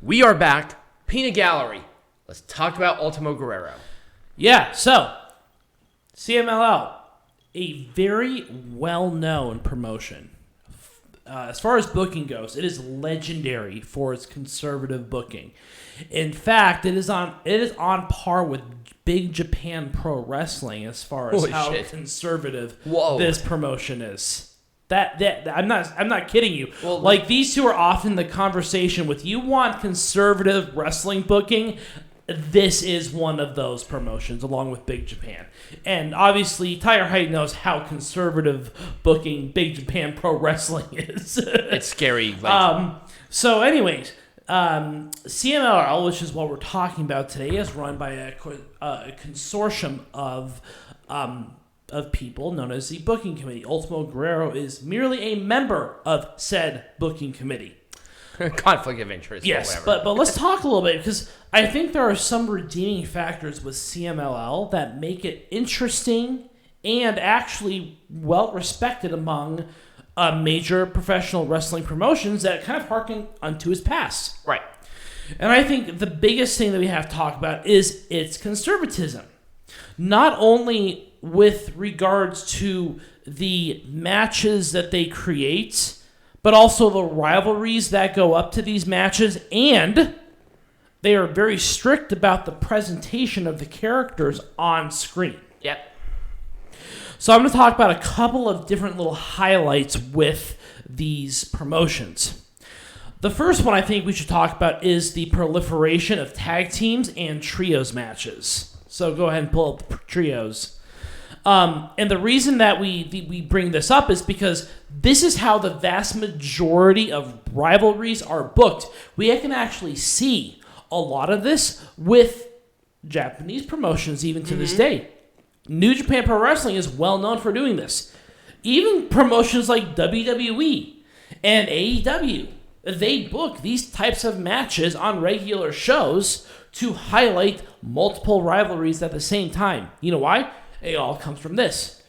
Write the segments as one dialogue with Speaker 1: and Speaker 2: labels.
Speaker 1: We are back. Peanut Gallery. Let's talk about Último Guerrero.
Speaker 2: Yeah, so CMLL, a very well-known promotion. As far as booking goes, it is legendary for its conservative booking. In fact, it is on par with Big Japan Pro Wrestling as far as conservative this promotion is. That I'm not kidding you.
Speaker 1: Well,
Speaker 2: like, these two are often the conversation with, you want conservative wrestling booking, this is one of those promotions along with Big Japan. And obviously Tyler Height knows how conservative booking Big Japan Pro Wrestling is.
Speaker 1: It's scary.
Speaker 2: So anyways, CMLL, which is what we're talking about today, is run by a consortium of people known as the Booking Committee. Último Guerrero is merely a member of said Booking Committee.
Speaker 1: Conflict of interest.
Speaker 2: Yes, but let's talk a little bit, because I think there are some redeeming factors with CMLL that make it interesting and actually well respected among major professional wrestling promotions that kind of harken onto his past.
Speaker 1: Right.
Speaker 2: And I think the biggest thing that we have to talk about is its conservatism. Not only with regards to the matches that they create, but also the rivalries that go up to these matches, and they are very strict about the presentation of the characters on screen.
Speaker 1: Yep.
Speaker 2: So I'm going to talk about a couple of different little highlights with these promotions. The first one I think we should talk about is the proliferation of tag teams and trios matches. So go ahead and pull up the trios. And the reason that we bring this up is because this is how the vast majority of rivalries are booked. We can actually see a lot of this with Japanese promotions even to this day. New Japan Pro Wrestling is well known for doing this. Even promotions like WWE and AEW, they book these types of matches on regular shows to highlight multiple rivalries at the same time. You know why? It all comes from this.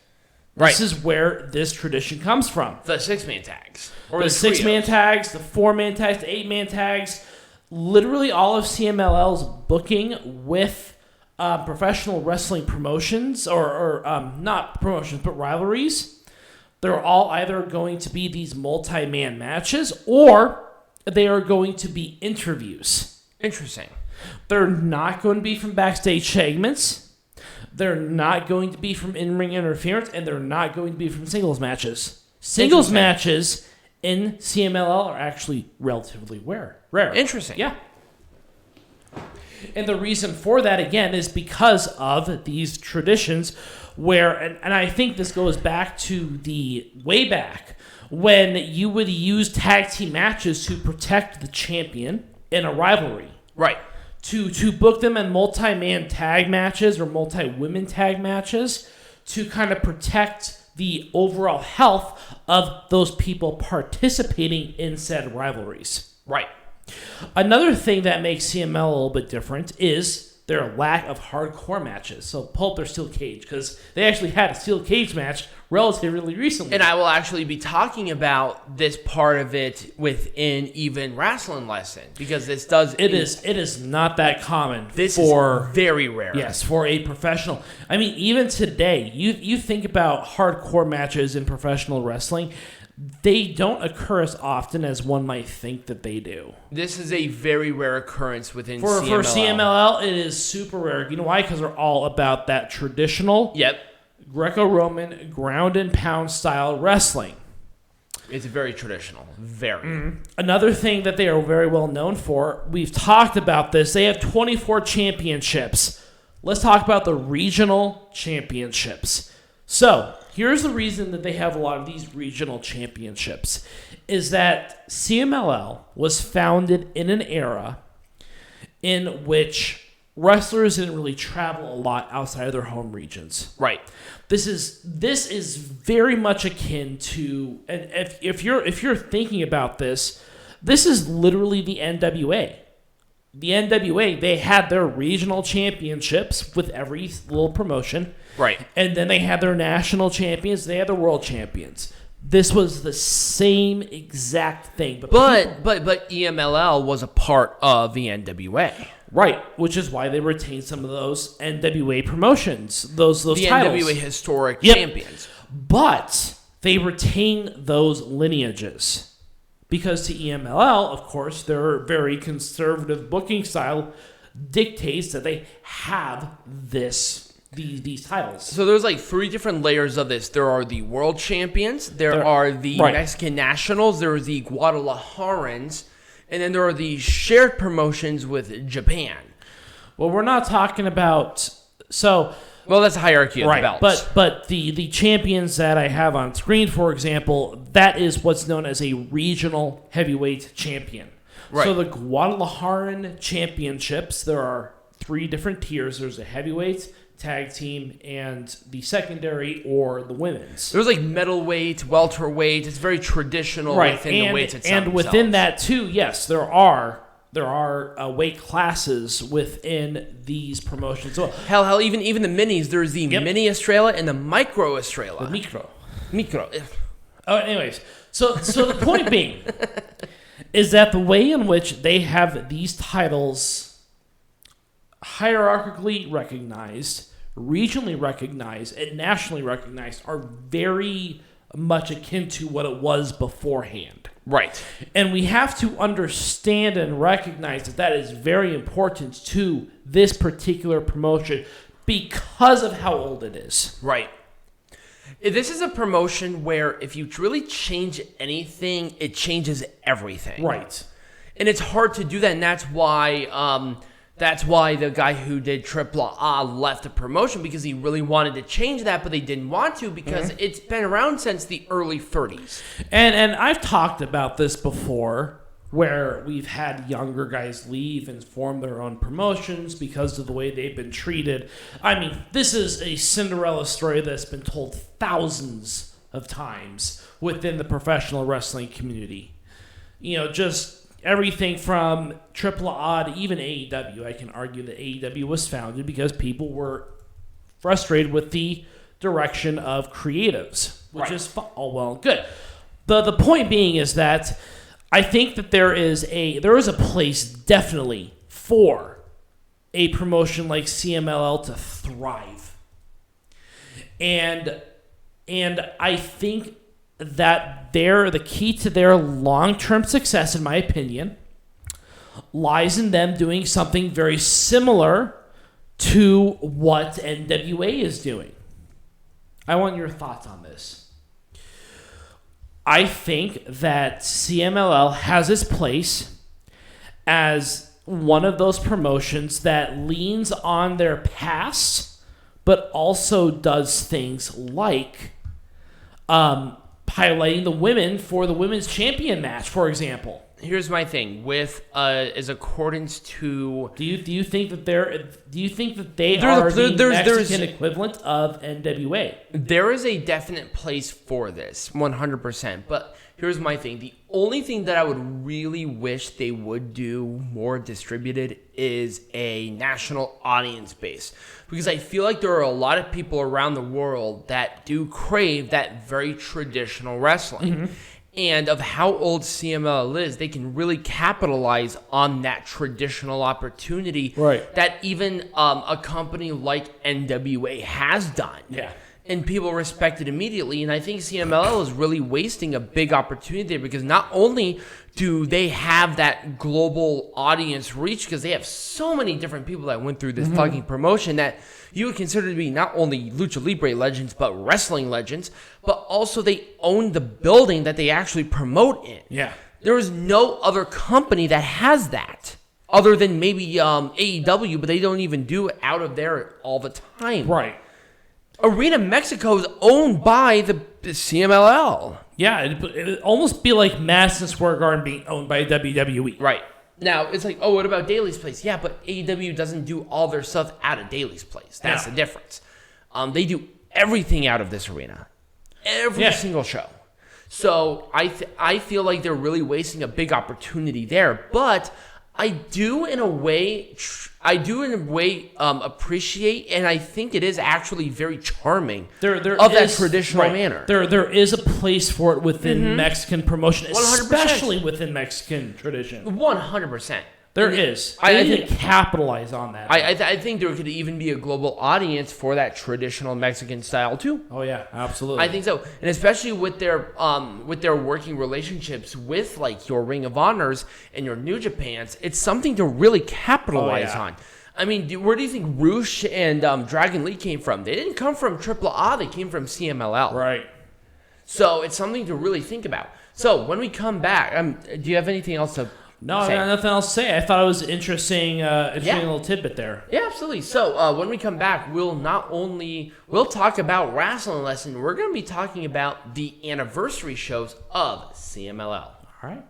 Speaker 1: Right.
Speaker 2: This is where this tradition comes from.
Speaker 1: The 6-man tags.
Speaker 2: Or the 6-man tags, the 4-man tags, the 8-man tags. Literally all of CMLL's booking with professional wrestling promotions, or not promotions, but rivalries, they're all either going to be these multi-man matches, or they are going to be interviews.
Speaker 1: Interesting.
Speaker 2: They're not going to be from backstage segments. They're not going to be from in-ring interference, and they're not going to be from singles matches. Singles matches in CMLL are actually relatively rare.
Speaker 1: Interesting.
Speaker 2: Yeah. And the reason for that, again, is because of these traditions where, and I think this goes back to the way back, when you would use tag team matches to protect the champion in a rivalry.
Speaker 1: Right.
Speaker 2: To book them in multi-man tag matches or multi-women tag matches to kind of protect the overall health of those people participating in said rivalries.
Speaker 1: Right.
Speaker 2: Another thing that makes CML a little bit different is their lack of hardcore matches. So pull up their steel cage, because they actually had a steel cage match relatively recently.
Speaker 1: And I will actually be talking about this part of it within Even Wrestling Lesson, because this does...
Speaker 2: It is not that common.
Speaker 1: This is very rare.
Speaker 2: Yes, for a professional. I mean, even today, you think about hardcore matches in professional wrestling, they don't occur as often as one might think that they do.
Speaker 1: This is a very rare occurrence within
Speaker 2: For
Speaker 1: CMLL.
Speaker 2: For CMLL, it is super rare. You know why? Because they're all about that traditional Greco-Roman ground and pound style wrestling.
Speaker 1: It's very traditional. Very.
Speaker 2: Another thing that they are very well known for, we've talked about this, they have 24 championships. Let's talk about the regional championships. So, here's the reason that they have a lot of these regional championships, is that CMLL was founded in an era in which wrestlers didn't really travel a lot outside of their home regions.
Speaker 1: Right.
Speaker 2: This is very much akin to, and if you're thinking about this, this is literally the NWA. The NWA, they had their regional championships with every little promotion.
Speaker 1: Right.
Speaker 2: And then they had their national champions, they had their world champions. this was the same exact thing.
Speaker 1: But EMLL was a part of the NWA.
Speaker 2: Right, which is why they retained some of those NWA promotions, those
Speaker 1: the
Speaker 2: titles.
Speaker 1: NWA historic champions.
Speaker 2: But they retain those lineages. Because to EMLL, of course, their very conservative booking style dictates that they have these titles.
Speaker 1: So there's like 3 different layers of this. There are the world champions, there are the Mexican nationals, there are the Guadalajarans, and then there are the shared promotions with Japan.
Speaker 2: Well, we're not talking about...
Speaker 1: Well, that's a hierarchy of the belts.
Speaker 2: But the champions that I have on screen, for example, that is what's known as a regional heavyweight champion. Right. So the Guadalajaran championships, there are 3 different tiers. There's a heavyweight, tag team, and the secondary or the women's.
Speaker 1: There's like middleweight, welterweight. It's very traditional within the weights itself.
Speaker 2: And within that too, yes, there are weight classes within these promotions. Well,
Speaker 1: hell, even the minis. There's the mini Estrella and the micro Estrella.
Speaker 2: The micro.
Speaker 1: Oh,
Speaker 2: anyways, so the point being is that the way in which they have these titles hierarchically recognized, regionally recognized, and nationally recognized are very much akin to what it was beforehand.
Speaker 1: Right.
Speaker 2: And we have to understand and recognize that is very important to this particular promotion because of how old it is.
Speaker 1: Right. This is a promotion where if you really change anything, it changes everything.
Speaker 2: Right.
Speaker 1: And it's hard to do that, and that's why the guy who did Triple A left the promotion, because he really wanted to change that, but they didn't want to because it's been around since the early 30s.
Speaker 2: And I've talked about this before, where we've had younger guys leave and form their own promotions because of the way they've been treated. I mean, this is a Cinderella story that's been told thousands of times within the professional wrestling community. You know, just everything from AAA to even AEW. I can argue that AEW was founded because people were frustrated with the direction of creatives, which is all well and good. The point being is that I think that there is a place definitely for a promotion like CMLL to thrive. And I think that the key to their long-term success, in my opinion, lies in them doing something very similar to what NWA is doing. I want your thoughts on this. I think that CMLL has its place as one of those promotions that leans on their past, but also does things like highlighting the women for the women's champion match, for example.
Speaker 1: Here's my thing with is accordance to.
Speaker 2: Do you think that they are the Mexican equivalent of NWA?
Speaker 1: There is a definite place for this, 100%. But here's my thing: the only thing that I would really wish they would do more distributed is a national audience base, because I feel like there are a lot of people around the world that do crave that very traditional wrestling. Mm-hmm. And of how old CMLL is, they can really capitalize on that traditional opportunity that even a company like NWA has done.
Speaker 2: Yeah.
Speaker 1: And people respect it immediately. And I think CMLL is really wasting a big opportunity there, because not only do they have that global audience reach, because they have so many different people that went through this fucking promotion that you would consider to be not only Lucha Libre legends, but wrestling legends, but also they own the building that they actually promote in.
Speaker 2: Yeah.
Speaker 1: There is no other company that has that, other than maybe AEW, but they don't even do it out of there all the time.
Speaker 2: Right.
Speaker 1: Arena Mexico is owned by the CMLL.
Speaker 2: Yeah, it'd almost be like Madison Square Garden being owned by WWE.
Speaker 1: Right. Now, it's like, oh, what about Daly's Place? Yeah, but AEW doesn't do all their stuff out of Daly's Place. That's the difference. They do everything out of this arena. Every single show. So I feel like they're really wasting a big opportunity there. But I do in a way appreciate, and I think it is actually very charming that traditional manner.
Speaker 2: There is a place for it within Mexican promotion, 100%. Especially within Mexican tradition.
Speaker 1: 100%.
Speaker 2: There is. I need to capitalize on that.
Speaker 1: I think there could even be a global audience for that traditional Mexican style too.
Speaker 2: Oh yeah, absolutely.
Speaker 1: I think so, and especially with their working relationships with like your Ring of Honors and your New Japans, it's something to really capitalize on. I mean, where do you think Roosh and Dragon Lee came from? They didn't come from AAA. They came from CMLL.
Speaker 2: Right.
Speaker 1: So it's something to really think about. So when we come back, do you have anything else to?
Speaker 2: No, I got nothing else to say. I thought it was interesting little tidbit there.
Speaker 1: Yeah, absolutely. So when we come back, we'll talk about Wrestling Lesson. We're going to be talking about the anniversary shows of CMLL.
Speaker 2: All right.